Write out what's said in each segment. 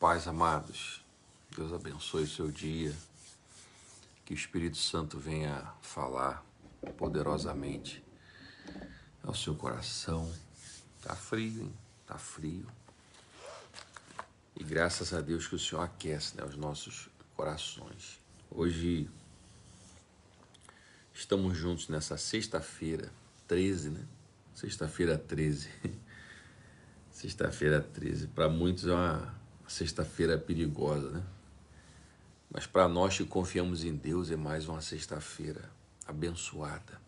paz, amados. Deus abençoe o seu dia. Que o Espírito Santo venha falar poderosamente ao seu coração. Tá frio, hein? Tá frio. E graças a Deus que o Senhor aquece, né, os nossos corações. Hoje estamos juntos nessa sexta-feira 13, né? Sexta-feira 13. Sexta-feira 13. Para muitos é uma sexta-feira perigosa, né? Mas para nós que confiamos em Deus é mais uma sexta-feira abençoada.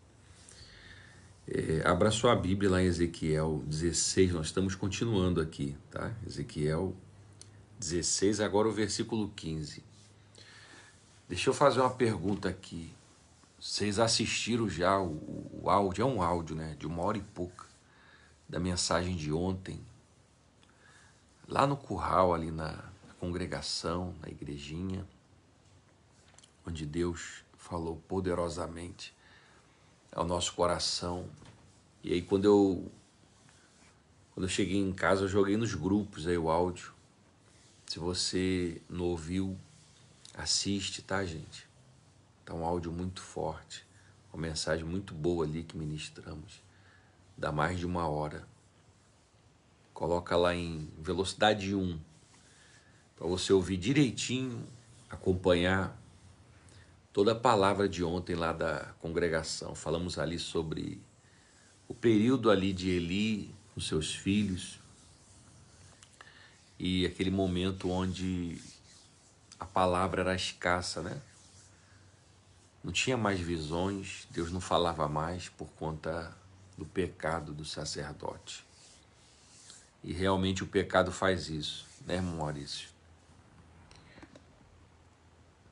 Abra sua Bíblia lá em Ezequiel 16, nós estamos continuando aqui, tá? Ezequiel 16, agora o versículo 15. Deixa eu fazer uma pergunta aqui. Vocês assistiram já o áudio, é um áudio, né? De 1 hora e pouca, da mensagem de ontem, lá no curral, ali na congregação, na igrejinha, onde Deus falou poderosamente ao nosso coração. E aí quando eu cheguei em casa, eu joguei nos grupos aí o áudio. Se você não ouviu, assiste, tá, gente? Tá um áudio muito forte, uma mensagem muito boa ali que ministramos. Dá mais de 1 hora. Coloca lá em velocidade 1, para você ouvir direitinho, acompanhar toda a palavra de ontem lá da congregação. Falamos ali sobre o período ali de Eli com seus filhos e aquele momento onde a palavra era escassa, né? Não tinha mais visões, Deus não falava mais por conta do pecado do sacerdote. E realmente o pecado faz isso, né, irmão Maurício?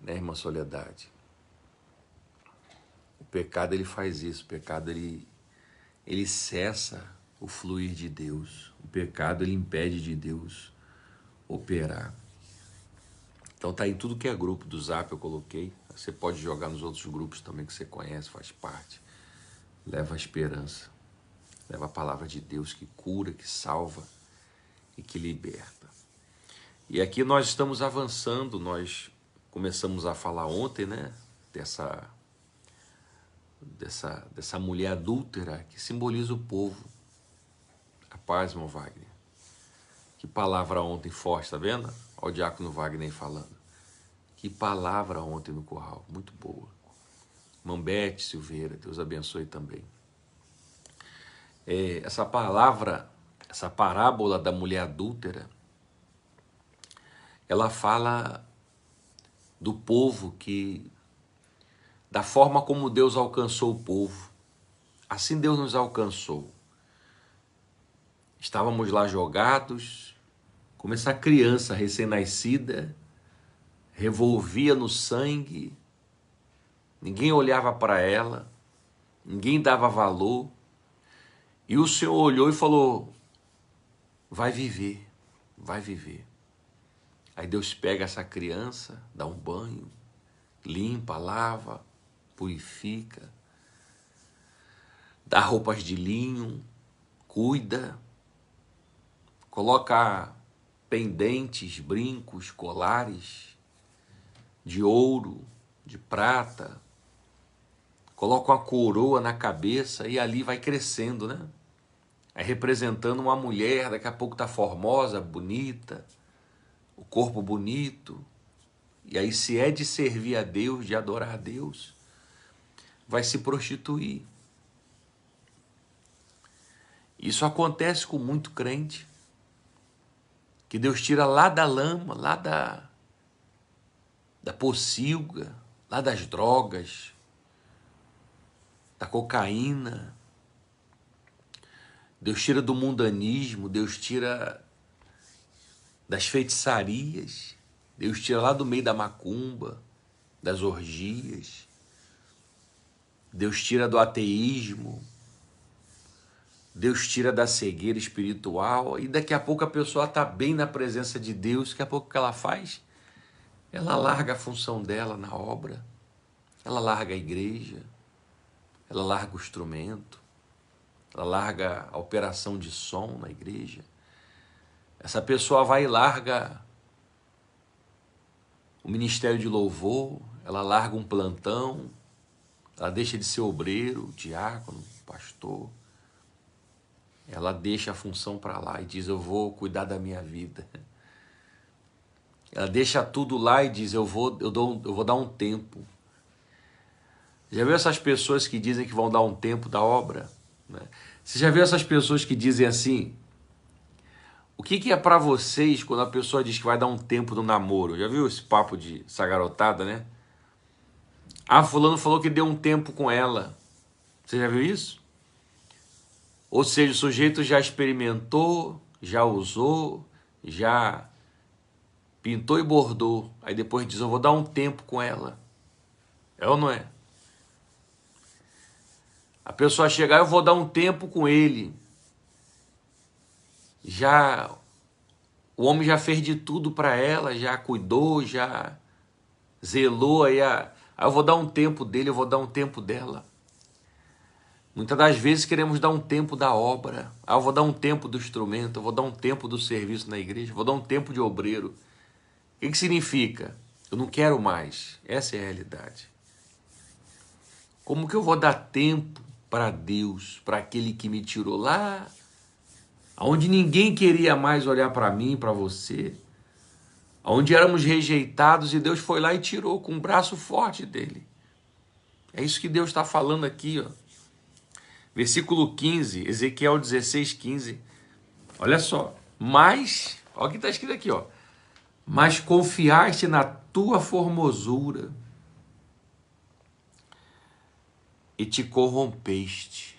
Né, irmã Soledade? O pecado ele faz isso, o pecado ele cessa o fluir de Deus. O pecado ele impede de Deus operar. Então tá aí tudo que é grupo do Zap, eu coloquei. Você pode jogar nos outros grupos também que você conhece, faz parte. Leva a esperança, leva a palavra de Deus que cura, que salva e que liberta. E aqui nós estamos avançando, nós começamos a falar ontem, né, dessa mulher adúltera que simboliza o povo. A paz, irmão Wagner. Que palavra ontem forte, tá vendo? Olha o diácono Wagner falando. Que palavra ontem no curral, muito boa. Mambete Silveira, Deus abençoe também. Essa palavra, essa parábola da mulher adúltera, ela fala do povo da forma como Deus alcançou o povo. Assim Deus nos alcançou. Estávamos lá jogados, como essa criança recém-nascida, revolvia no sangue, ninguém olhava para ela, ninguém dava valor, e o Senhor olhou e falou, vai viver, vai viver. Aí Deus pega essa criança, dá um banho, limpa, lava, purifica, dá roupas de linho, cuida, coloca pendentes, brincos, colares de ouro, de prata, coloca uma coroa na cabeça e ali vai crescendo, né? Aí representando uma mulher, daqui a pouco tá formosa, bonita, o corpo bonito. E aí se é de servir a Deus, de adorar a Deus, vai se prostituir. Isso acontece com muito crente, que Deus tira lá da lama, lá da pocilga, lá das drogas, da cocaína. Deus tira do mundanismo, Deus tira das feitiçarias, Deus tira lá do meio da macumba, das orgias, Deus tira do ateísmo, Deus tira da cegueira espiritual, e daqui a pouco a pessoa está bem na presença de Deus. Daqui a pouco o que ela faz? Ela larga a função dela na obra, ela larga a igreja, ela larga o instrumento, ela larga a operação de som na igreja. Essa pessoa vai e larga o ministério de louvor, ela larga um plantão, ela deixa de ser obreiro, diácono, pastor. Ela deixa a função para lá e diz, eu vou cuidar da minha vida. Ela deixa tudo lá e diz, eu vou dar um tempo. Já viu essas pessoas que dizem que vão dar um tempo da obra? Né? Você já viu essas pessoas que dizem assim, o que é para vocês quando a pessoa diz que vai dar um tempo no namoro? Já viu esse papo de essa garotada, né? Ah, fulano falou que deu um tempo com ela. Você já viu isso? Ou seja, o sujeito já experimentou, já usou, já pintou e bordou. Aí depois diz, eu vou dar um tempo com ela. É ou não é? A pessoa chegar, eu vou dar um tempo com ele. Já o homem já fez de tudo para ela, já cuidou, já zelou, aí eu vou dar um tempo dele, eu vou dar um tempo dela. Muitas das vezes queremos dar um tempo da obra. Eu vou dar um tempo do instrumento, eu vou dar um tempo do serviço na igreja, eu vou dar um tempo de obreiro. O que significa? Eu não quero mais. Essa é a realidade. Como que eu vou dar tempo para Deus, para aquele que me tirou lá, onde ninguém queria mais olhar para mim, para você, onde éramos rejeitados e Deus foi lá e tirou com o braço forte dele. É isso que Deus está falando aqui, ó. Versículo 15, Ezequiel 16, 15. Olha só. Mas, olha o que está escrito aqui, ó. Mas confiaste na tua formosura e te corrompeste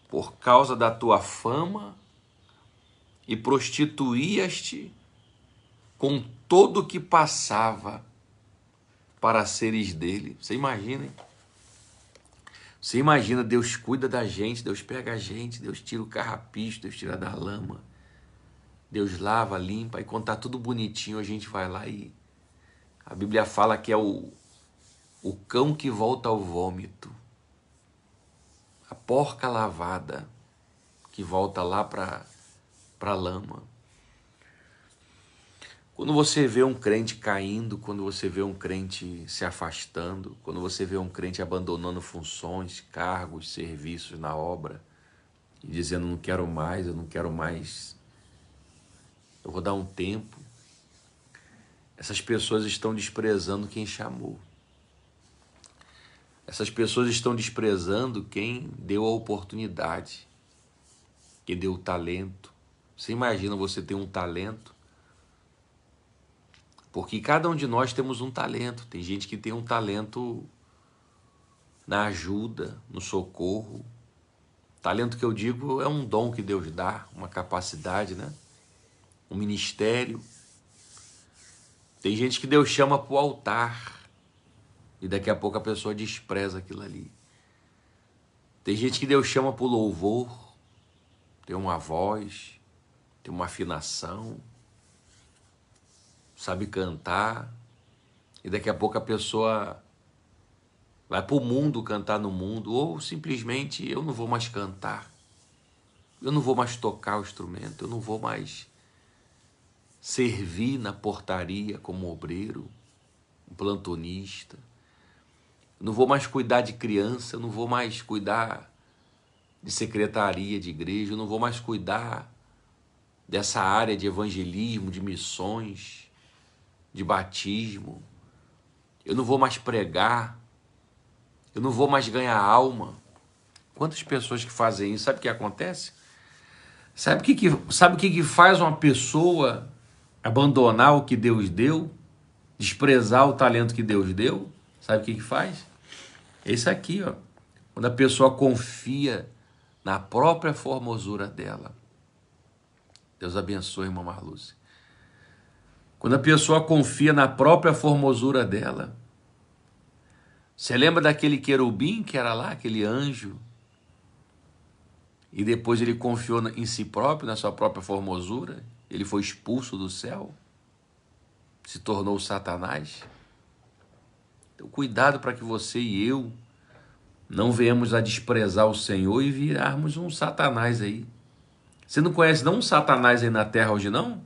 por causa da tua fama e prostituías-te com todo o que passava para seres dele. Você imagina, hein? Você imagina, Deus cuida da gente, Deus pega a gente, Deus tira o carrapicho, Deus tira da lama, Deus lava, limpa, e quando está tudo bonitinho, a gente vai lá e... A Bíblia fala que é o cão que volta ao vômito, a porca lavada que volta lá para a lama. Quando você vê um crente caindo, quando você vê um crente se afastando, quando você vê um crente abandonando funções, cargos, serviços na obra, e dizendo, não quero mais, eu não quero mais, eu vou dar um tempo, essas pessoas estão desprezando quem chamou. Essas pessoas estão desprezando quem deu a oportunidade, quem deu o talento. Você imagina você ter um talento? Porque cada um de nós temos um talento. Tem gente que tem um talento na ajuda, no socorro. Talento que eu digo é um dom que Deus dá, uma capacidade, né? Um ministério. Tem gente que Deus chama para o altar e daqui a pouco a pessoa despreza aquilo ali. Tem gente que Deus chama para o louvor, tem uma voz, tem uma afinação, sabe cantar, e daqui a pouco a pessoa vai para o mundo cantar no mundo, ou simplesmente eu não vou mais cantar, eu não vou mais tocar o instrumento, eu não vou mais servir na portaria como obreiro, um plantonista, eu não vou mais cuidar de criança, eu não vou mais cuidar de secretaria de igreja, eu não vou mais cuidar dessa área de evangelismo, de missões, de batismo, eu não vou mais pregar, eu não vou mais ganhar alma. Quantas pessoas que fazem isso, sabe o que acontece? Sabe o que faz uma pessoa abandonar o que Deus deu, desprezar o talento que Deus deu? Sabe o que faz? É isso aqui, ó. Quando a pessoa confia na própria formosura dela. Deus abençoe, irmã Marluce. Quando a pessoa confia na própria formosura dela. Você lembra daquele querubim que era lá, aquele anjo? E depois ele confiou em si próprio, na sua própria formosura. Ele foi expulso do céu. Se tornou Satanás. Então cuidado para que você e eu não venhamos a desprezar o Senhor e virarmos um Satanás aí. Você não conhece não um Satanás aí na terra hoje não?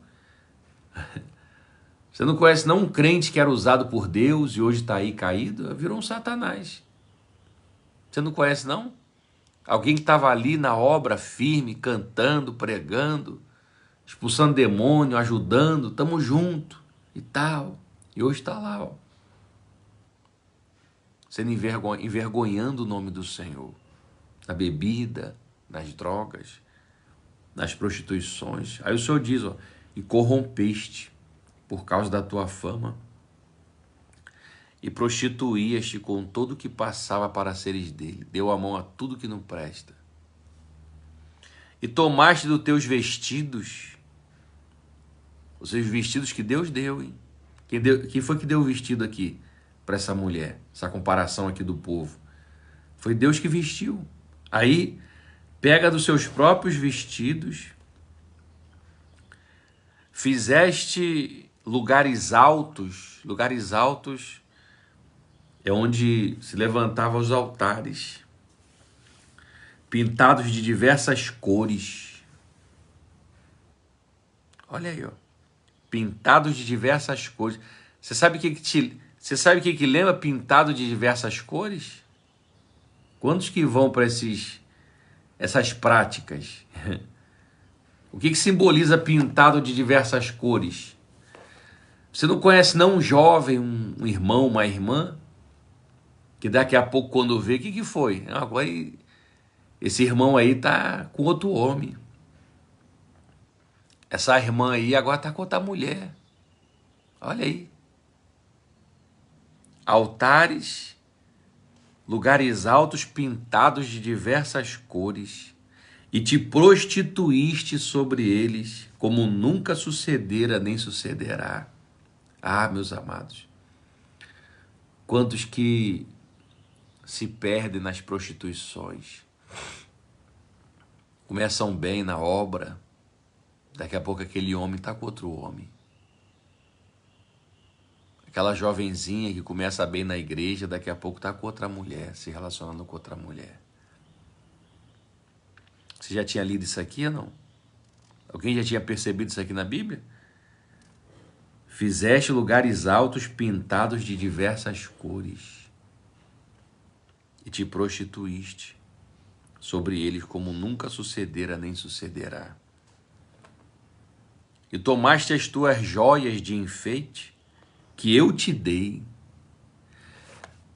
Você não conhece não um crente que era usado por Deus e hoje está aí caído? Virou um Satanás. Você não conhece não? Alguém que estava ali na obra firme, cantando, pregando, expulsando demônio, ajudando, tamo junto e tal. E hoje está lá, ó, sendo envergonhando o nome do Senhor. Na bebida, nas drogas, nas prostituições. Aí o Senhor diz, ó, e corrompeste por causa da tua fama, e prostituías-te com todo o que passava para seres dele. Deu a mão a tudo que não presta. E tomaste dos teus vestidos, os seus vestidos que Deus deu, hein? Quem foi que deu o vestido aqui para essa mulher? Essa comparação aqui do povo. Foi Deus que vestiu. Aí, pega dos seus próprios vestidos, fizeste lugares altos é onde se levantavam os altares, pintados de diversas cores. Olha aí, ó. Pintados de diversas cores. Você sabe o que lembra pintado de diversas cores? Quantos que vão para essas práticas? O que simboliza pintado de diversas cores? Você não conhece não um jovem, um irmão, uma irmã, que daqui a pouco quando vê, o que foi? Agora esse irmão aí tá com outro homem. Essa irmã aí agora tá com outra mulher. Olha aí. Altares, lugares altos pintados de diversas cores, e te prostituíste sobre eles, como nunca sucedera nem sucederá. Ah, meus amados, quantos que se perdem nas prostituições, começam bem na obra, daqui a pouco aquele homem está com outro homem. Aquela jovenzinha que começa bem na igreja, daqui a pouco está com outra mulher, se relacionando com outra mulher. Você já tinha lido isso aqui ou não? Alguém já tinha percebido isso aqui na Bíblia? Fizeste lugares altos pintados de diversas cores, e te prostituíste sobre eles como nunca sucedera nem sucederá. E tomaste as tuas joias de enfeite que eu te dei.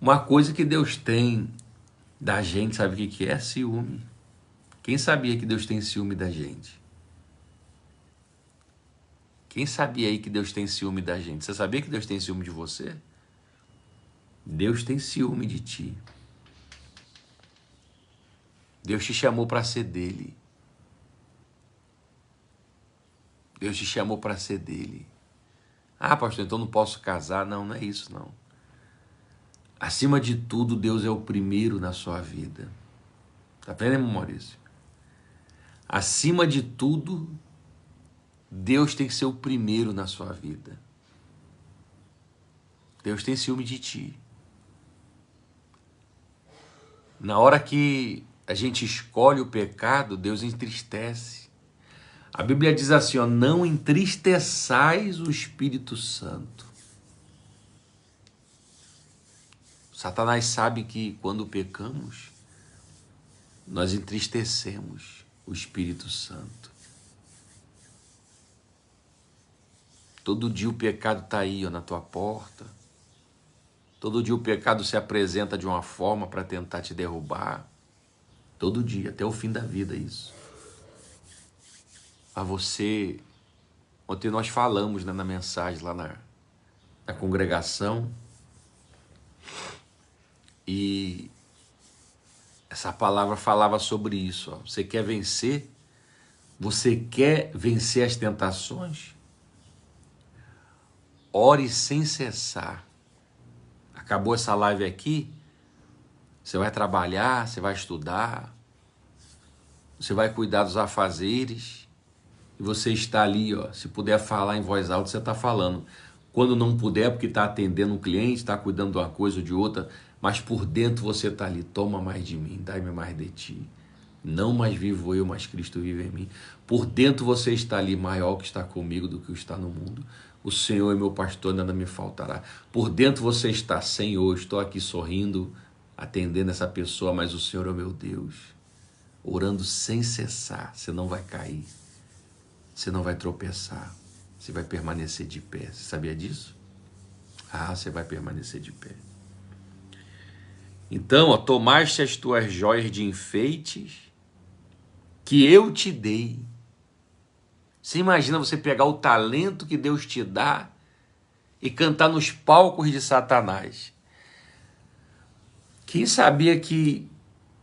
Uma coisa que Deus tem da gente, sabe o que é? Ciúme. Quem sabia que Deus tem ciúme da gente? Quem sabia aí que Deus tem ciúme da gente? Você sabia que Deus tem ciúme de você? Deus tem ciúme de ti. Deus te chamou para ser dele. Deus te chamou para ser dele. Ah, pastor, então não posso casar? Não, não é isso não. Acima de tudo, Deus é o primeiro na sua vida. Tá vendo, Maurício? Acima de tudo, Deus tem que ser o primeiro na sua vida. Deus tem ciúme de ti. Na hora que a gente escolhe o pecado, Deus entristece. A Bíblia diz assim, ó, não entristeçais o Espírito Santo. Satanás sabe que quando pecamos, nós entristecemos o Espírito Santo. Todo dia o pecado está aí, ó, na tua porta. Todo dia o pecado se apresenta de uma forma para tentar te derrubar. Todo dia, até o fim da vida, isso. A você, ontem nós falamos, né, na mensagem lá na congregação, e essa palavra falava sobre isso. Ó. Você quer vencer? Você quer vencer as tentações? Ore sem cessar. Acabou essa live aqui, você vai trabalhar, você vai estudar, você vai cuidar dos afazeres, e você está ali, ó, se puder falar em voz alta, você está falando. Quando não puder, porque está atendendo um cliente, está cuidando de uma coisa ou de outra, mas por dentro você está ali, toma mais de mim, dai-me mais de ti. Não mais vivo eu, mas Cristo vive em mim. Por dentro você está ali, maior que está comigo do que o está no mundo. O Senhor é meu pastor, nada me faltará. Por dentro você está, Senhor, estou aqui sorrindo, atendendo essa pessoa, mas o Senhor é o meu Deus. Orando sem cessar, você não vai cair, você não vai tropeçar, você vai permanecer de pé. Você sabia disso? Ah, você vai permanecer de pé. Então, ó, tomaste as tuas joias de enfeites que eu te dei. Você imagina você pegar o talento que Deus te dá e cantar nos palcos de Satanás. Quem sabia que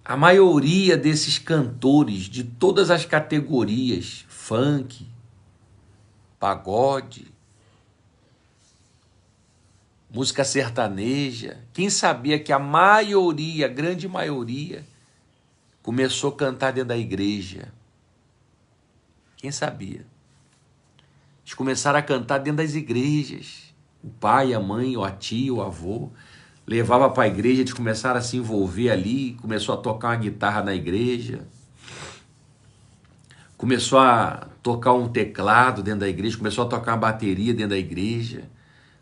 a maioria desses cantores de todas as categorias, funk, pagode, música sertaneja, quem sabia que a maioria, a grande maioria, começou a cantar dentro da igreja? Quem sabia? Eles começaram a cantar dentro das igrejas. O pai, a mãe, a tia, o avô, levava para a igreja, eles começaram a se envolver ali, começou a tocar uma guitarra na igreja, começou a tocar um teclado dentro da igreja, começou a tocar uma bateria dentro da igreja,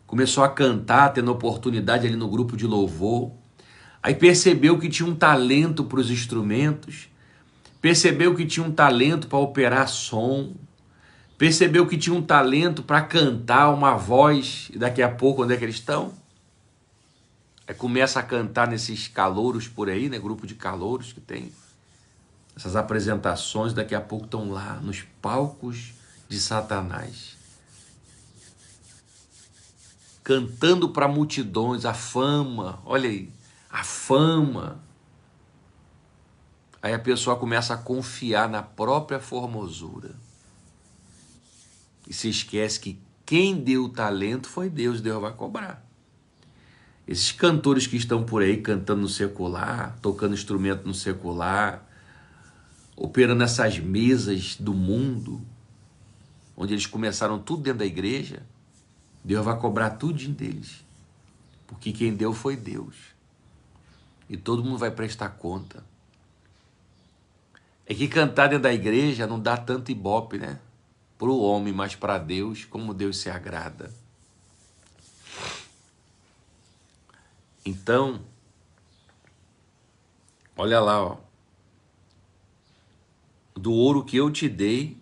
começou a cantar, tendo oportunidade ali no grupo de louvor. Aí percebeu que tinha um talento para os instrumentos, percebeu que tinha um talento para operar som, percebeu que tinha um talento para cantar uma voz, e daqui a pouco, onde é que eles estão? Aí começa a cantar nesses calouros por aí, né? Grupo de calouros que tem. Essas apresentações, daqui a pouco estão lá, nos palcos de Satanás. Cantando para multidões, a fama, olha aí, a fama. Aí a pessoa começa a confiar na própria formosura. E se esquece que quem deu o talento foi Deus, Deus vai cobrar. Esses cantores que estão por aí cantando no secular, tocando instrumento no secular, operando essas mesas do mundo, onde eles começaram tudo dentro da igreja, Deus vai cobrar tudinho deles. Porque quem deu foi Deus. E todo mundo vai prestar conta. É que cantar dentro da igreja não dá tanto ibope, né? Para o homem, mas para Deus, como Deus se agrada. Então, olha lá, ó. Do ouro que eu te dei,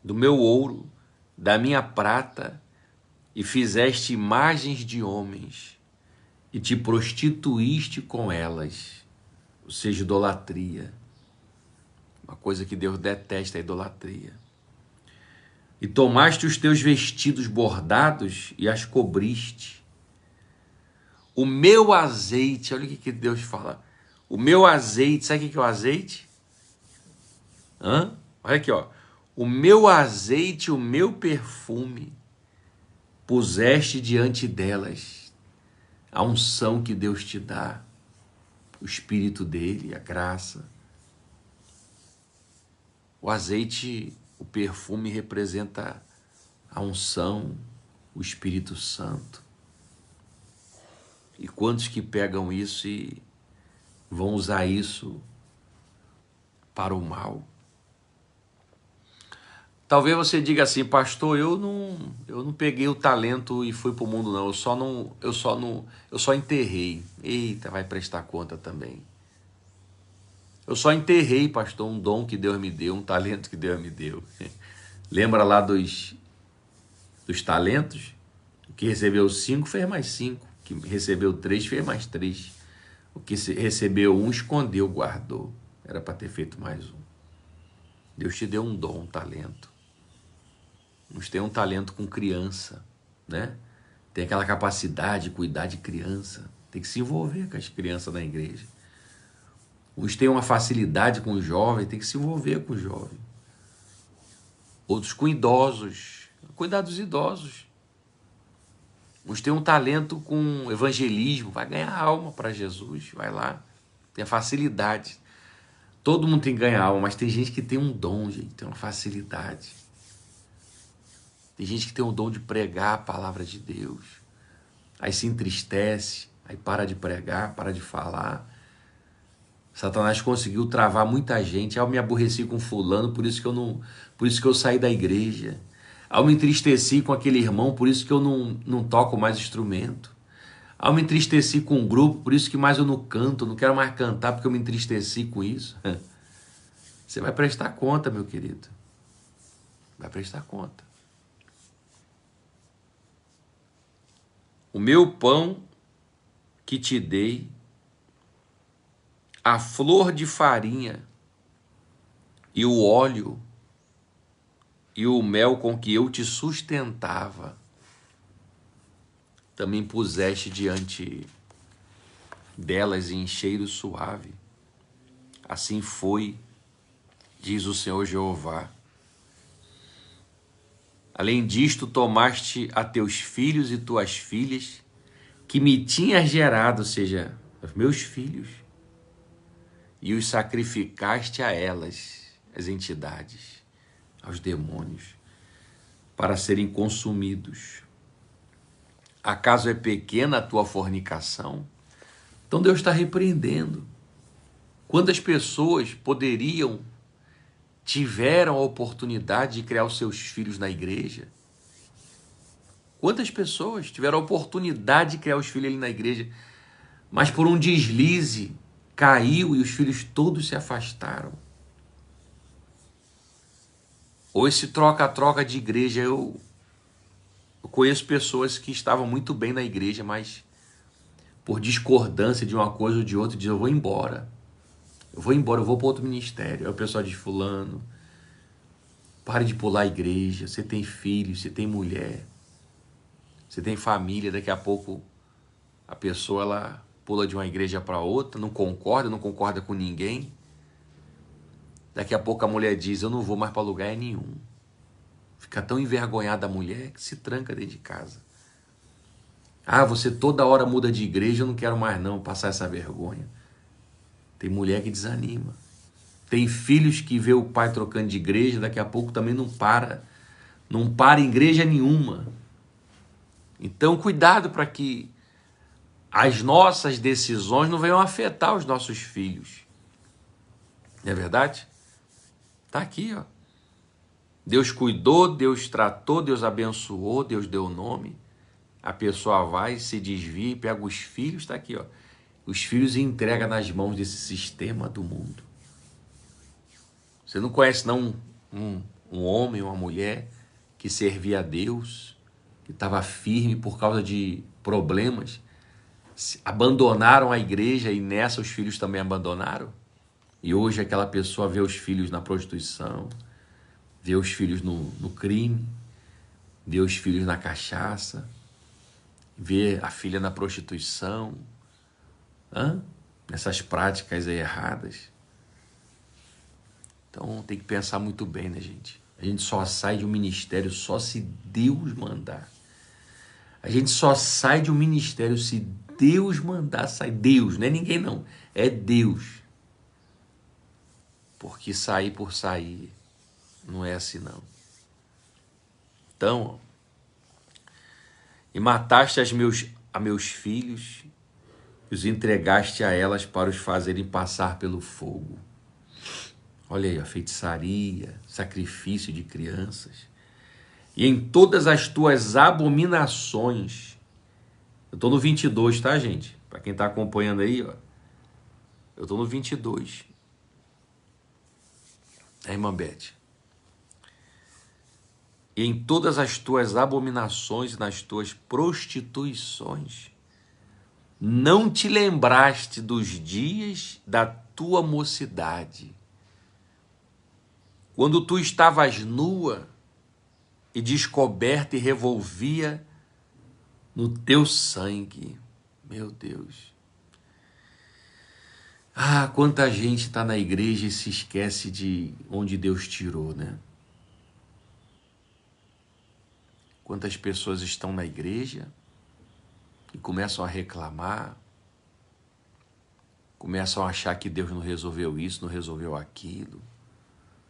do meu ouro, da minha prata, e fizeste imagens de homens, e te prostituíste com elas, ou seja, idolatria. Uma coisa que Deus detesta, a idolatria. E tomaste os teus vestidos bordados e as cobriste. O meu azeite, olha o que Deus fala. O meu azeite, sabe o que é o azeite? Olha aqui, ó. O meu azeite, o meu perfume, puseste diante delas. A unção que Deus te dá, o Espírito dele, a graça. O azeite, o perfume representa a unção, o Espírito Santo. E quantos que pegam isso e vão usar isso para o mal? Talvez você diga assim, pastor, eu não peguei o talento e fui para o mundo, não. Eu só enterrei. Eita, vai prestar conta também. Eu só enterrei, pastor, um dom que Deus me deu, um talento que Deus me deu. Lembra lá dos talentos? O que recebeu 5 fez mais 5. O que recebeu 3 fez mais 3. O que recebeu 1 escondeu, guardou. Era para ter feito mais 1. Deus te deu um dom, um talento. Uns têm um talento com criança, né? Tem aquela capacidade de cuidar de criança. Tem que se envolver com as crianças na igreja. Uns têm uma facilidade com o jovem, tem que se envolver com o jovem. Outros com idosos, cuidar dos idosos. Uns têm um talento com evangelismo, vai ganhar alma para Jesus, vai lá. Tem a facilidade. Todo mundo tem que ganhar alma, mas tem gente que tem um dom, gente, tem uma facilidade. Tem gente que tem o dom de pregar a palavra de Deus. Aí se entristece, aí para de pregar, para de falar. Satanás conseguiu travar muita gente. Eu me aborreci com fulano, por isso que eu saí da igreja. eu me entristeci com aquele irmão, por isso que eu não toco mais instrumento. Eu me entristeci com um grupo, por isso que mais eu não canto, não quero mais cantar porque eu me entristeci com isso. Você vai prestar conta, meu querido. Vai prestar conta. O meu pão que te dei, a flor de farinha e o óleo e o mel com que eu te sustentava, também puseste diante delas em cheiro suave. Assim foi, diz o Senhor Jeová. Além disto, tomaste a teus filhos e tuas filhas, que me tinhas gerado, ou seja, os meus filhos, e os sacrificaste a elas, as entidades, aos demônios, para serem consumidos. Acaso é pequena a tua fornicação? Então Deus está repreendendo. Quantas pessoas tiveram a oportunidade de criar os seus filhos na igreja? Quantas pessoas tiveram a oportunidade de criar os filhos ali na igreja, mas por um deslize caiu e os filhos todos se afastaram? Ou esse troca-troca de igreja, eu conheço pessoas que estavam muito bem na igreja, mas por discordância de uma coisa ou de outra, diz: eu vou embora, eu vou para outro ministério. Aí o pessoal diz: fulano, pare de pular a igreja, você tem filhos, você tem mulher, você tem família, daqui a pouco a pessoa ela pula de uma igreja para outra, não concorda com ninguém. Daqui a pouco a mulher diz: eu não vou mais para lugar nenhum. Fica tão envergonhada a mulher que se tranca dentro de casa. Ah, você toda hora muda de igreja, eu não quero mais não passar essa vergonha. Tem mulher que desanima. Tem filhos que vê o pai trocando de igreja, daqui a pouco também não para em igreja nenhuma. Então cuidado para que as nossas decisões não venham afetar os nossos filhos. Não é verdade? Está aqui, ó. Deus cuidou, Deus tratou, Deus abençoou, Deus deu o nome. A pessoa vai, se desvia e pega os filhos, está aqui, ó. Os filhos e entrega nas mãos desse sistema do mundo. Você não conhece não um homem, uma mulher que servia a Deus, que estava firme por causa de problemas, abandonaram a igreja e nessa os filhos também abandonaram? E hoje aquela pessoa vê os filhos na prostituição, vê os filhos no crime, vê os filhos na cachaça, vê a filha na prostituição, nessas práticas aí erradas. Então tem que pensar muito bem, né, gente? A gente só sai de um ministério só se Deus mandar. A gente só sai de um ministério se Deus mandar sair. Deus, não é ninguém não, é Deus. Porque sair por sair não é assim não. Então, e mataste a meus filhos e os entregaste a elas para os fazerem passar pelo fogo. Olha aí, a feitiçaria, sacrifício de crianças. E em todas as tuas abominações. Eu estou no 22, tá, gente? Para quem está acompanhando aí, ó. Eu estou no 22. Irmã Beth. E em todas as tuas abominações e nas tuas prostituições, não te lembraste dos dias da tua mocidade, quando tu estavas nua e descoberta e revolvia no teu sangue. Meu Deus. Ah, quanta gente está na igreja e se esquece de onde Deus tirou, né? Quantas pessoas estão na igreja e começam a reclamar, começam a achar que Deus não resolveu isso, não resolveu aquilo,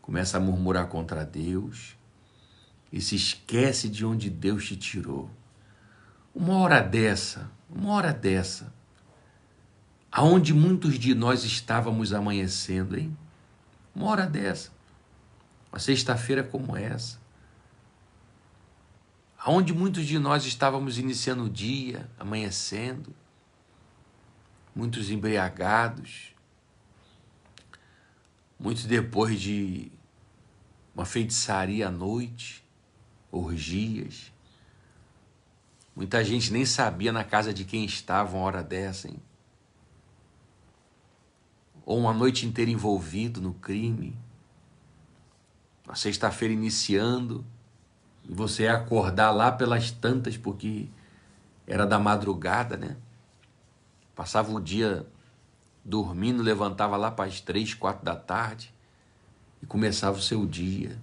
começa a murmurar contra Deus e se esquece de onde Deus te tirou. Uma hora dessa, aonde muitos de nós estávamos amanhecendo, hein? Uma hora dessa, uma sexta-feira como essa. Onde muitos de nós estávamos iniciando o dia, amanhecendo, muitos embriagados, muitos depois de uma feitiçaria à noite, orgias. Muita gente nem sabia na casa de quem estava uma hora dessa, hein? Ou uma noite inteira envolvido no crime. A sexta-feira iniciando, e você ia acordar lá pelas tantas, porque era da madrugada, né? Passava o dia dormindo, levantava lá para as 3, 4 da tarde e começava o seu dia.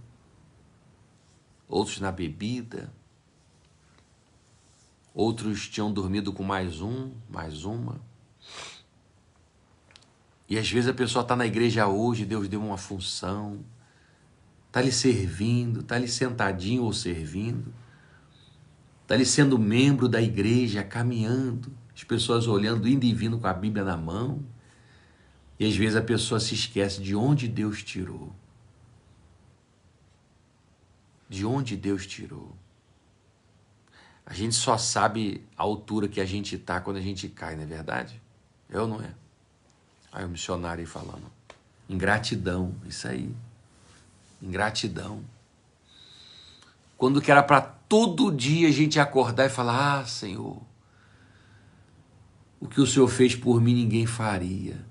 Outros na bebida, outros tinham dormido com mais um, mais uma. E às vezes a pessoa está na igreja hoje, Deus deu uma função, está lhe servindo, está ali sentadinho ou servindo, está ali sendo membro da igreja, caminhando, as pessoas olhando, indo e vindo com a Bíblia na mão, e às vezes a pessoa se esquece de onde Deus tirou. De onde Deus tirou. A gente só sabe a altura que a gente está quando a gente cai, não é verdade? É ou não é? Aí o missionário aí falando. Ingratidão, isso aí. Ingratidão. Quando que era para todo dia a gente acordar e falar: ah, Senhor, o que o Senhor fez por mim ninguém faria.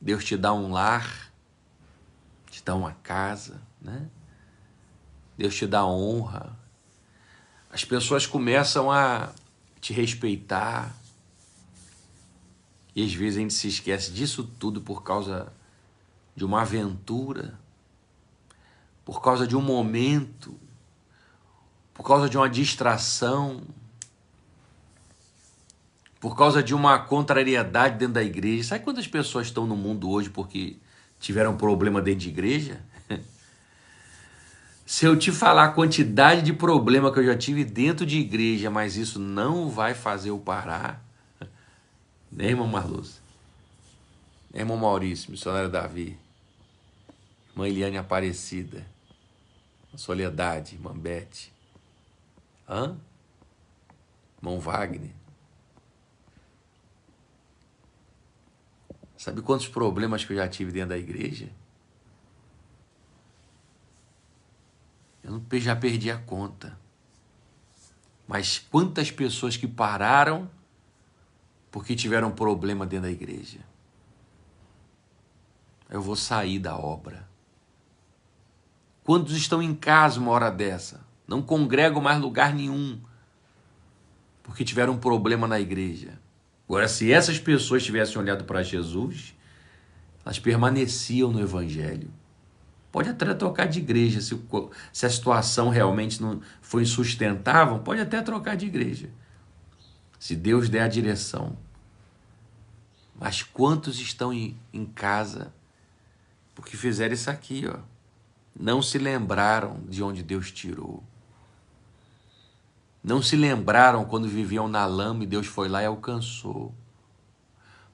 Deus te dá um lar, te dá uma casa, né? Deus te dá honra. As pessoas começam a te respeitar. E às vezes a gente se esquece disso tudo por causa de uma aventura, por causa de um momento, por causa de uma distração, por causa de uma contrariedade dentro da igreja. Sabe quantas pessoas estão no mundo hoje porque tiveram problema dentro de igreja? Se eu te falar a quantidade de problema que eu já tive dentro de igreja, mas isso não vai fazer eu parar, né, irmão Marluz? Né, irmão Maurício, missionário Davi, irmã Eliane Aparecida, Soledade, irmã Bete, irmão Wagner. Sabe quantos problemas que eu já tive dentro da igreja? Eu já perdi a conta. Mas quantas pessoas que pararam porque tiveram problema dentro da igreja? Eu vou sair da obra. Quantos estão em casa uma hora dessa? Não congregam mais lugar nenhum porque tiveram um problema na igreja. Agora, se essas pessoas tivessem olhado para Jesus, elas permaneciam no evangelho. Pode até trocar de igreja, se a situação realmente não foi insustentável, pode até trocar de igreja, se Deus der a direção. Mas quantos estão em casa porque fizeram isso aqui, ó? Não se lembraram de onde Deus tirou. Não se lembraram quando viviam na lama e Deus foi lá e alcançou.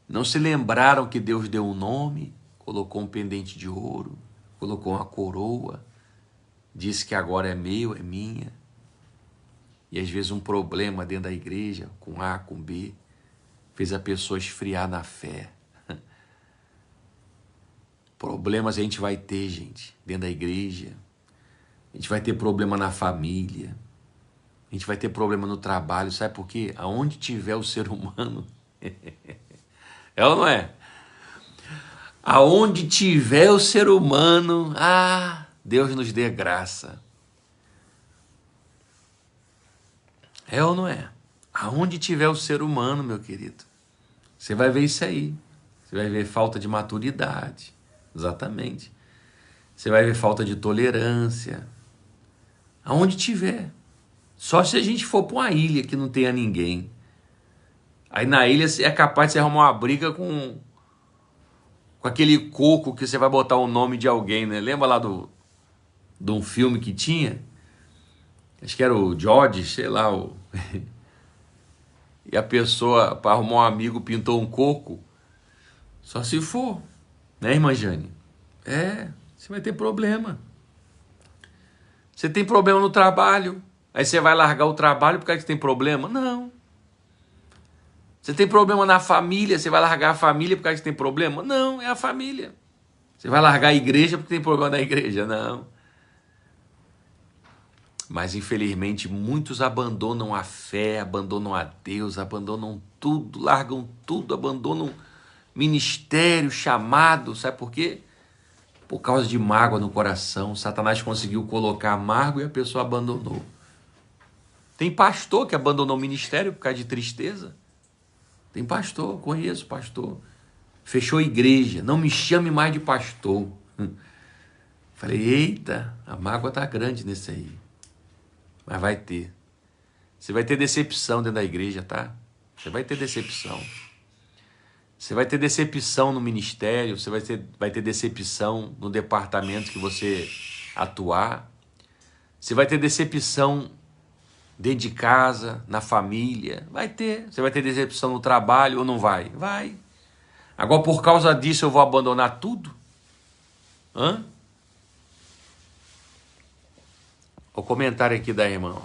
Não se lembraram que Deus deu um nome, colocou um pendente de ouro, colocou uma coroa, disse que agora é meu, é minha. E às vezes um problema dentro da igreja, com A, com B, fez a pessoa esfriar na fé. Problemas a gente vai ter, gente, dentro da igreja. A gente vai ter problema na família. A gente vai ter problema no trabalho. Sabe por quê? Aonde tiver o ser humano... É ou não é? Aonde tiver o ser humano, Deus nos dê graça. É ou não é? Aonde tiver o ser humano, meu querido, você vai ver isso aí. Você vai ver falta de maturidade. Exatamente. Você vai ver falta de tolerância. Aonde tiver. Só se a gente for para uma ilha que não tenha ninguém. Aí na ilha é capaz de você arrumar uma briga com aquele coco que você vai botar o nome de alguém, né? Lembra lá de um filme que tinha? Acho que era o George, sei lá. E a pessoa, para arrumar um amigo, pintou um coco. Só se for, né, irmã Jane? Você vai ter problema. Você tem problema no trabalho. Aí você vai largar o trabalho porque você tem problema? Não. Você tem problema na família, você vai largar a família porque você tem problema? Não, é a família. Você vai largar a igreja porque tem problema na igreja? Não. Mas infelizmente muitos abandonam a fé, abandonam a Deus, abandonam tudo, largam tudo, abandonam ministério, chamado. Sabe por quê? Por causa de mágoa no coração. Satanás conseguiu colocar amargo e a pessoa abandonou. Tem pastor que abandonou o ministério por causa de tristeza. Tem pastor, conheço pastor. Fechou a igreja, não me chame mais de pastor. Falei, eita, a mágoa tá grande nesse aí. Mas vai ter. Você vai ter decepção dentro da igreja, tá? Você vai ter decepção. Você vai ter decepção no ministério, você vai ter decepção no departamento que você atuar. Você vai ter decepção dentro de casa, na família. Vai ter. Você vai ter decepção no trabalho ou não vai? Vai. Agora, por causa disso, eu vou abandonar tudo? Hã? O comentário aqui da irmã.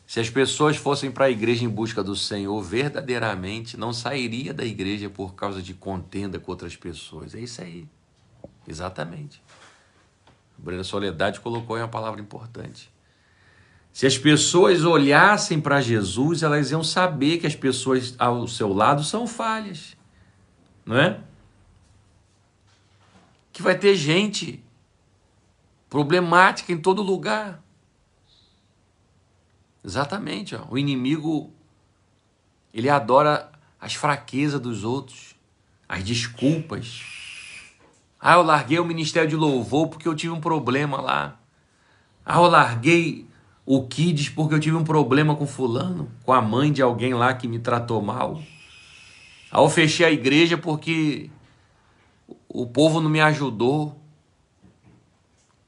Se as pessoas fossem para a igreja em busca do Senhor verdadeiramente, não sairia da igreja por causa de contenda com outras pessoas. É isso aí. Exatamente. A Brenda Soledade colocou aí uma palavra importante. Se as pessoas olhassem para Jesus, elas iam saber que as pessoas ao seu lado são falhas. Não é? Que vai ter gente problemática em todo lugar. Exatamente. Ó. O inimigo, ele adora as fraquezas dos outros, as desculpas. Ah, eu larguei o ministério de louvor porque eu tive um problema lá. Ah, eu larguei o Kids porque eu tive um problema com fulano, com a mãe de alguém lá que me tratou mal. Ah, eu fechei a igreja porque o povo não me ajudou.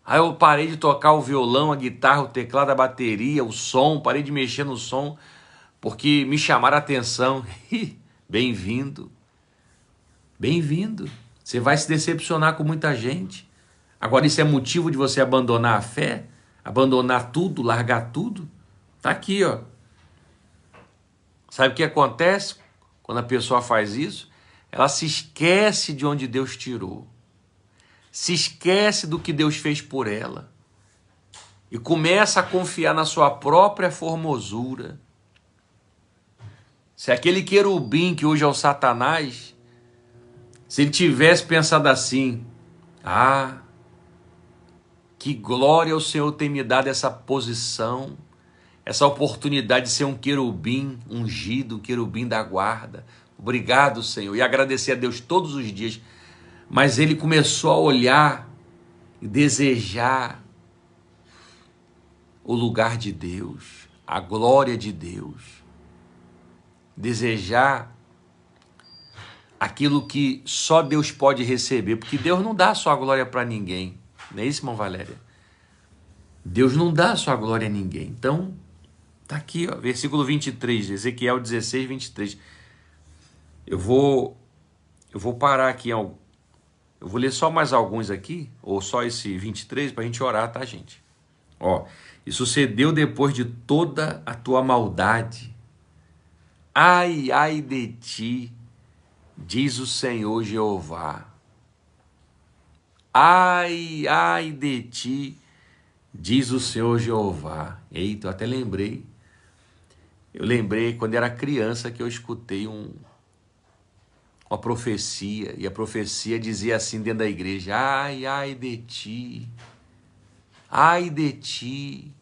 Aí eu parei de tocar o violão, a guitarra, o teclado, a bateria, o som, parei de mexer no som, porque me chamaram a atenção. Bem-vindo. Bem-vindo. Você vai se decepcionar com muita gente. Agora isso é motivo de você abandonar a fé? Abandonar tudo, largar tudo? Tá aqui, ó. Sabe o que acontece quando a pessoa faz isso? Ela se esquece de onde Deus tirou. Se esquece do que Deus fez por ela e começa a confiar na sua própria formosura. Se aquele querubim que hoje é o Satanás, se ele tivesse pensado assim, ah, que glória o Senhor tem me dado essa posição, essa oportunidade de ser um querubim ungido, um querubim da guarda. Obrigado, Senhor, e agradecer a Deus todos os dias. Mas ele começou a olhar e desejar o lugar de Deus, a glória de Deus. Desejar aquilo que só Deus pode receber, porque Deus não dá a sua glória para ninguém. Não é isso, irmão Valéria? Deus não dá a sua glória a ninguém. Então, tá aqui, ó, versículo 23, Ezequiel 16, 23. Eu vou parar aqui em eu vou ler só mais alguns aqui, ou só esse 23, para a gente orar, tá, gente? Ó, e sucedeu depois de toda a tua maldade. Ai, ai de ti, diz o Senhor Jeová. Ai, ai de ti, diz o Senhor Jeová. Eita, eu até lembrei. Eu lembrei quando era criança que eu escutei uma profecia, e a profecia dizia assim dentro da igreja, ai, ai de ti, ai de ti,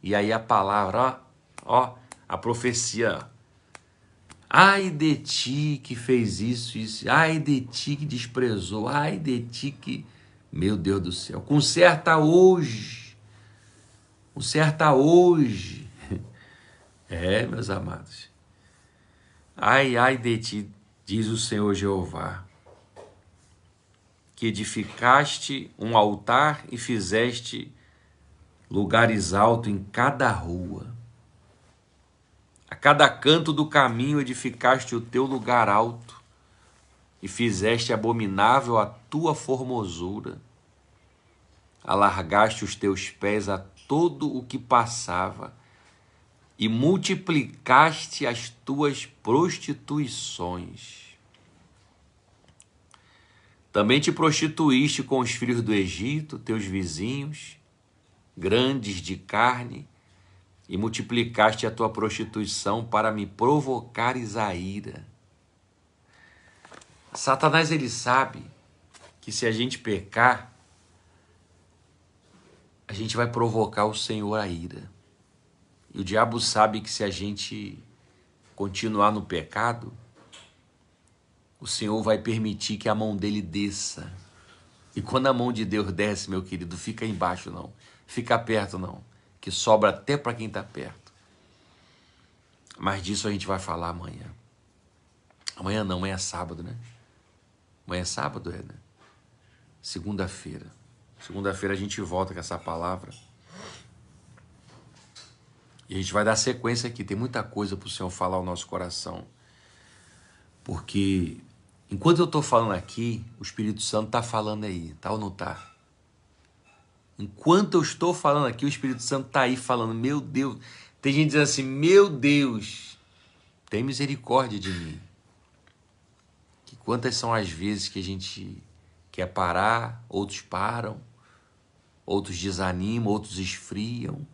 e aí a palavra, ó, a profecia, ai de ti que fez isso, ai de ti que desprezou, ai de ti que, meu Deus do céu, conserta hoje, meus amados, ai, ai de ti, diz o Senhor Jeová, que edificaste um altar e fizeste lugares altos em cada rua. A cada canto do caminho edificaste o teu lugar alto e fizeste abominável a tua formosura. Alargaste os teus pés a todo o que passava e multiplicaste as tuas prostituições. Também te prostituíste com os filhos do Egito, teus vizinhos, grandes de carne, e multiplicaste a tua prostituição para me provocares a ira. Satanás, ele sabe que se a gente pecar, a gente vai provocar o Senhor a ira. E o diabo sabe que se a gente continuar no pecado, o Senhor vai permitir que a mão dele desça. E quando a mão de Deus desce, meu querido, fica embaixo não, fica perto não, que sobra até para quem está perto. Mas disso a gente vai falar amanhã. Amanhã não, amanhã é sábado, né? Amanhã é sábado, né? Segunda-feira. Segunda-feira a gente volta com essa palavra. E a gente vai dar sequência aqui. Tem muita coisa para o Senhor falar ao nosso coração. Porque enquanto eu estou falando aqui, o Espírito Santo está falando aí, tá ou não está? Enquanto eu estou falando aqui, o Espírito Santo está aí falando, meu Deus. Tem gente dizendo assim, meu Deus, tem misericórdia de mim. Que quantas são as vezes que a gente quer parar, outros param, outros desanimam, outros esfriam,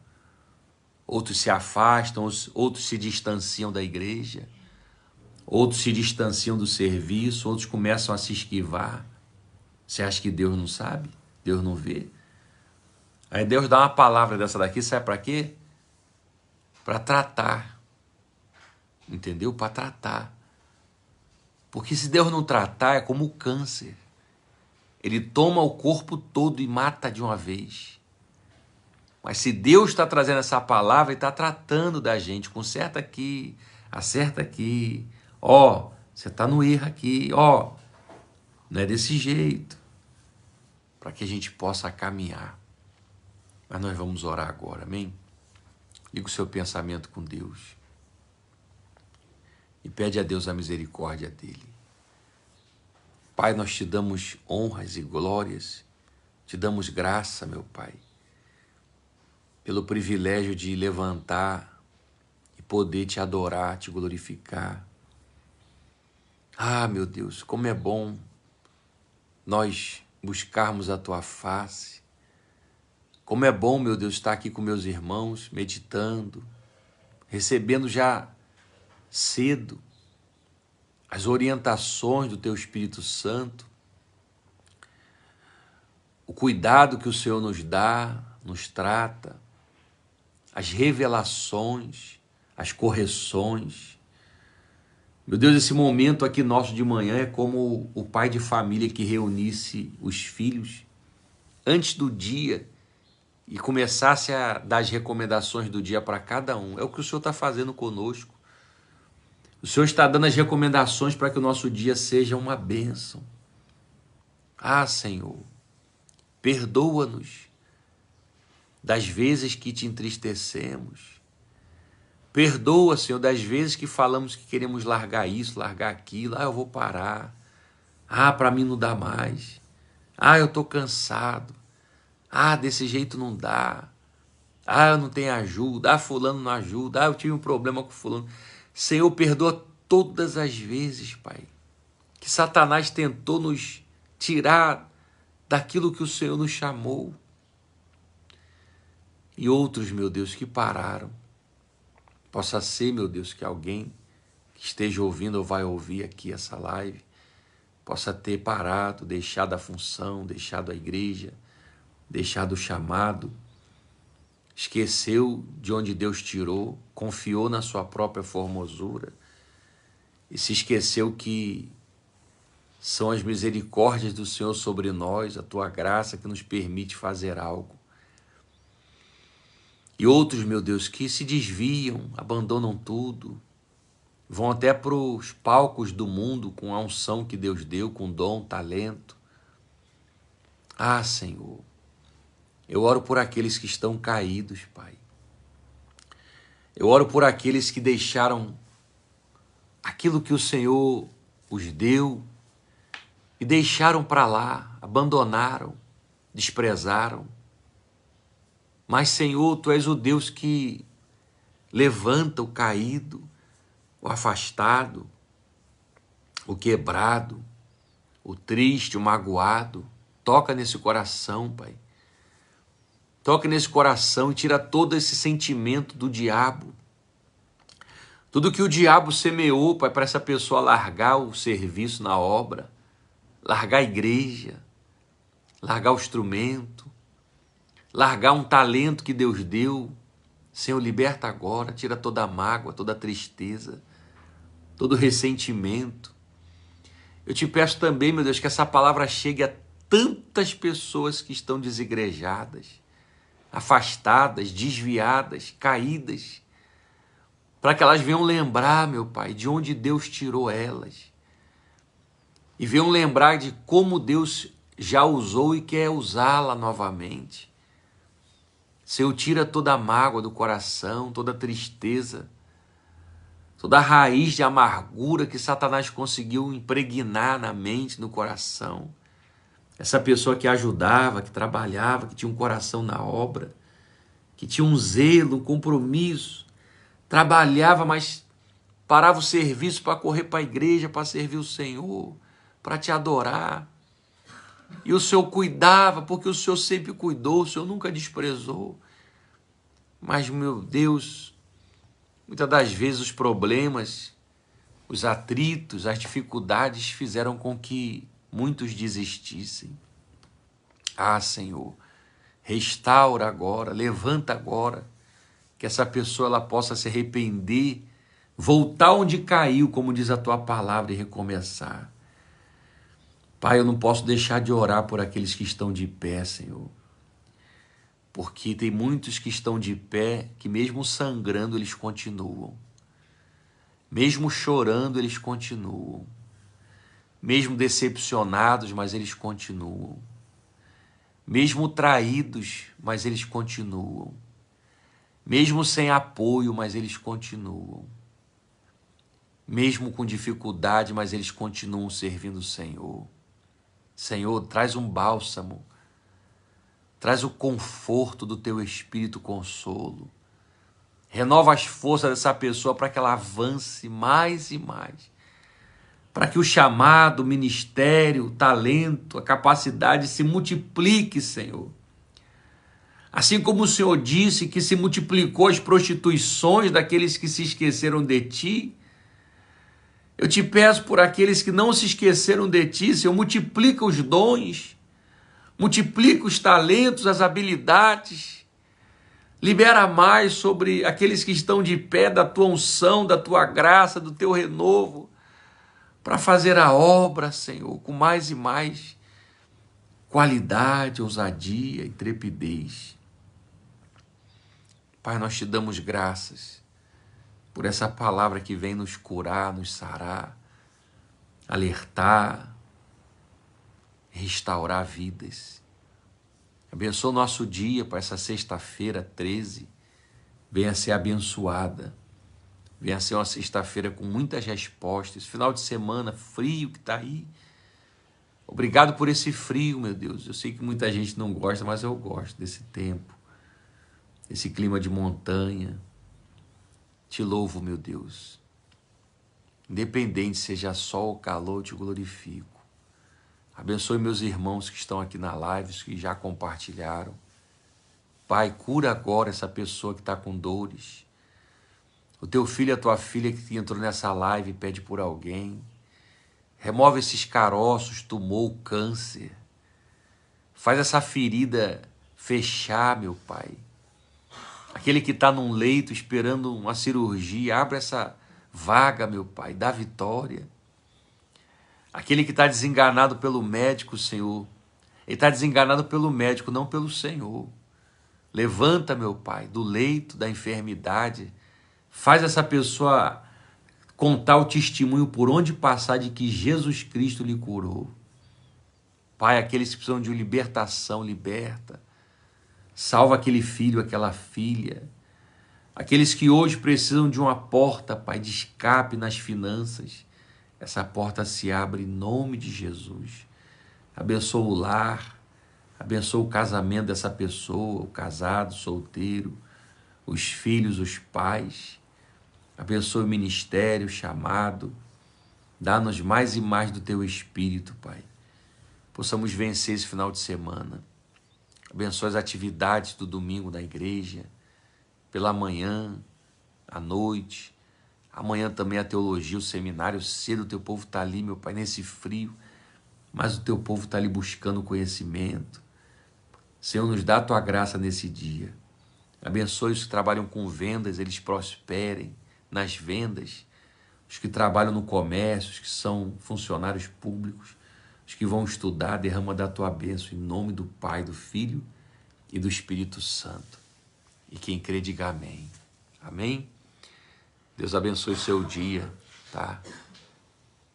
outros se afastam, outros se distanciam da igreja, outros se distanciam do serviço, outros começam a se esquivar. Você acha que Deus não sabe? Deus não vê? Aí Deus dá uma palavra dessa daqui, sabe para quê? Para tratar. Entendeu? Para tratar. Porque se Deus não tratar, é como o câncer. Ele toma o corpo todo e mata de uma vez. Mas se Deus está trazendo essa palavra, Ele está tratando da gente, conserta aqui, acerta aqui, ó, você está no erro aqui, ó, não é desse jeito, para que a gente possa caminhar. Mas nós vamos orar agora, amém? Liga o seu pensamento com Deus e pede a Deus a misericórdia dEle. Pai, nós te damos honras e glórias, te damos graça, meu Pai, pelo privilégio de levantar e poder te adorar, te glorificar. Ah, meu Deus, como é bom nós buscarmos a Tua face. Como é bom, meu Deus, estar aqui com meus irmãos, meditando, recebendo já cedo as orientações do Teu Espírito Santo, o cuidado que o Senhor nos dá, nos trata, as revelações, as correções. Meu Deus, esse momento aqui nosso de manhã é como o pai de família que reunisse os filhos antes do dia e começasse a dar as recomendações do dia para cada um. É o que o Senhor está fazendo conosco. O Senhor está dando as recomendações para que o nosso dia seja uma bênção. Ah, Senhor, perdoa-nos das vezes que te entristecemos. Perdoa, Senhor, das vezes que falamos que queremos largar isso, largar aquilo. Ah, eu vou parar. Ah, para mim não dá mais. Ah, eu estou cansado. Ah, desse jeito não dá. Ah, eu não tenho ajuda. Ah, fulano não ajuda. Ah, eu tive um problema com fulano. Senhor, perdoa todas as vezes, Pai, que Satanás tentou nos tirar daquilo que o Senhor nos chamou. E outros, meu Deus, que pararam. Possa ser, meu Deus, que alguém que esteja ouvindo ou vai ouvir aqui essa live possa ter parado, deixado a função, deixado a igreja, deixado o chamado, esqueceu de onde Deus tirou, confiou na sua própria formosura e se esqueceu que são as misericórdias do Senhor sobre nós, a tua graça que nos permite fazer algo. E outros, meu Deus, que se desviam, abandonam tudo, vão até para os palcos do mundo com a unção que Deus deu, com dom, talento. Ah, Senhor, eu oro por aqueles que estão caídos, Pai. Eu oro por aqueles que deixaram aquilo que o Senhor os deu e deixaram para lá, abandonaram, desprezaram. Mas, Senhor, Tu és o Deus que levanta o caído, o afastado, o quebrado, o triste, o magoado. Toca nesse coração, Pai. Toca nesse coração e tira todo esse sentimento do diabo. Tudo que o diabo semeou, Pai, para essa pessoa largar o serviço na obra, largar a igreja, largar o instrumento, largar um talento que Deus deu. Senhor, liberta agora, tira toda a mágoa, toda a tristeza, todo o ressentimento. Eu te peço também, meu Deus, que essa palavra chegue a tantas pessoas que estão desigrejadas, afastadas, desviadas, caídas, para que elas venham lembrar, meu Pai, de onde Deus tirou elas. E venham lembrar de como Deus já usou e quer usá-la novamente. Senhor, tira toda a mágoa do coração, toda a tristeza, toda a raiz de amargura que Satanás conseguiu impregnar na mente, no coração. Essa pessoa que ajudava, que trabalhava, que tinha um coração na obra, que tinha um zelo, um compromisso, trabalhava, mas parava o serviço para correr para a igreja, para servir o Senhor, para te adorar. E o Senhor cuidava, porque o Senhor sempre cuidou, o Senhor nunca desprezou. Mas, meu Deus, muitas das vezes os problemas, os atritos, as dificuldades fizeram com que muitos desistissem. Ah, Senhor, restaura agora, levanta agora, que essa pessoa ela possa se arrepender, voltar onde caiu, como diz a Tua palavra, e recomeçar. Pai, eu não posso deixar de orar por aqueles que estão de pé, Senhor, porque tem muitos que estão de pé, que mesmo sangrando eles continuam, mesmo chorando eles continuam, mesmo decepcionados, mas eles continuam, mesmo traídos, mas eles continuam, mesmo sem apoio, mas eles continuam, mesmo com dificuldade, mas eles continuam servindo o Senhor. Senhor, traz um bálsamo, traz o conforto do Teu Espírito Consolo, renova as forças dessa pessoa para que ela avance mais e mais, para que o chamado, o ministério, o talento, a capacidade se multiplique, Senhor. Assim como o Senhor disse que se multiplicou as prostituições daqueles que se esqueceram de Ti, eu te peço por aqueles que não se esqueceram de Ti, Senhor, multiplica os dons, multiplica os talentos, as habilidades, libera mais sobre aqueles que estão de pé da Tua unção, da Tua graça, do Teu renovo, para fazer a obra, Senhor, com mais e mais qualidade, ousadia, intrepidez. Pai, nós Te damos graças por essa palavra que vem nos curar, nos sarar, alertar, restaurar vidas. Abençoa o nosso dia para essa sexta-feira 13, venha ser abençoada, venha ser uma sexta-feira com muitas respostas, final de semana frio que está aí. Obrigado por esse frio, meu Deus. Eu sei que muita gente não gosta, mas eu gosto desse tempo, esse clima de montanha. Te louvo, meu Deus. Independente seja sol ou calor, eu Te glorifico. Abençoe meus irmãos que estão aqui na live, os que já compartilharam. Pai, cura agora essa pessoa que está com dores. O Teu filho e a Tua filha que entrou nessa live e pede por alguém. Remove esses caroços, tumor, câncer. Faz essa ferida fechar, meu Pai. Aquele que está num leito esperando uma cirurgia, abre essa vaga, meu Pai, dá vitória. Aquele que está desenganado pelo médico, Senhor, ele está desenganado pelo médico, não pelo Senhor. Levanta, meu Pai, do leito da enfermidade, faz essa pessoa contar o testemunho por onde passar de que Jesus Cristo lhe curou. Pai, aqueles que precisam de libertação, liberta. Salva aquele filho, aquela filha. Aqueles que hoje precisam de uma porta, Pai, de escape nas finanças. Essa porta se abre em nome de Jesus. Abençoa o lar, Abençoa o casamento dessa pessoa, o casado, o solteiro, os filhos, os pais. Abençoa o ministério, o chamado. Dá-nos mais e mais do Teu Espírito, Pai. Possamos vencer esse final de semana. Abençoa as atividades do domingo na igreja, pela manhã, à noite. Amanhã também a teologia, o seminário, cedo o Teu povo está ali, meu Pai, nesse frio. Mas o Teu povo está ali buscando conhecimento. Senhor, nos dá a Tua graça nesse dia. Abençoe os que trabalham com vendas, eles prosperem nas vendas. Os que trabalham no comércio, os que são funcionários públicos, os que vão estudar, derrama da Tua bênção em nome do Pai, do Filho e do Espírito Santo. E quem crê, diga amém. Amém? Deus abençoe o seu dia, tá?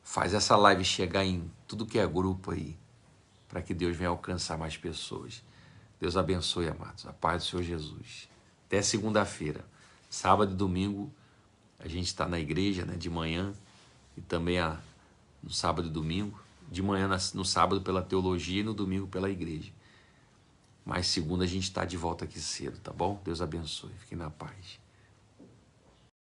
Faz essa live chegar em tudo que é grupo aí, para que Deus venha alcançar mais pessoas. Deus abençoe, amados. A paz do Senhor Jesus. Até segunda-feira. Sábado e domingo a gente está na igreja, né, de manhã, e também no sábado e domingo. De manhã no sábado pela teologia e no domingo pela igreja. Mas segunda a gente está de volta aqui cedo, tá bom? Deus abençoe. Fiquem na paz.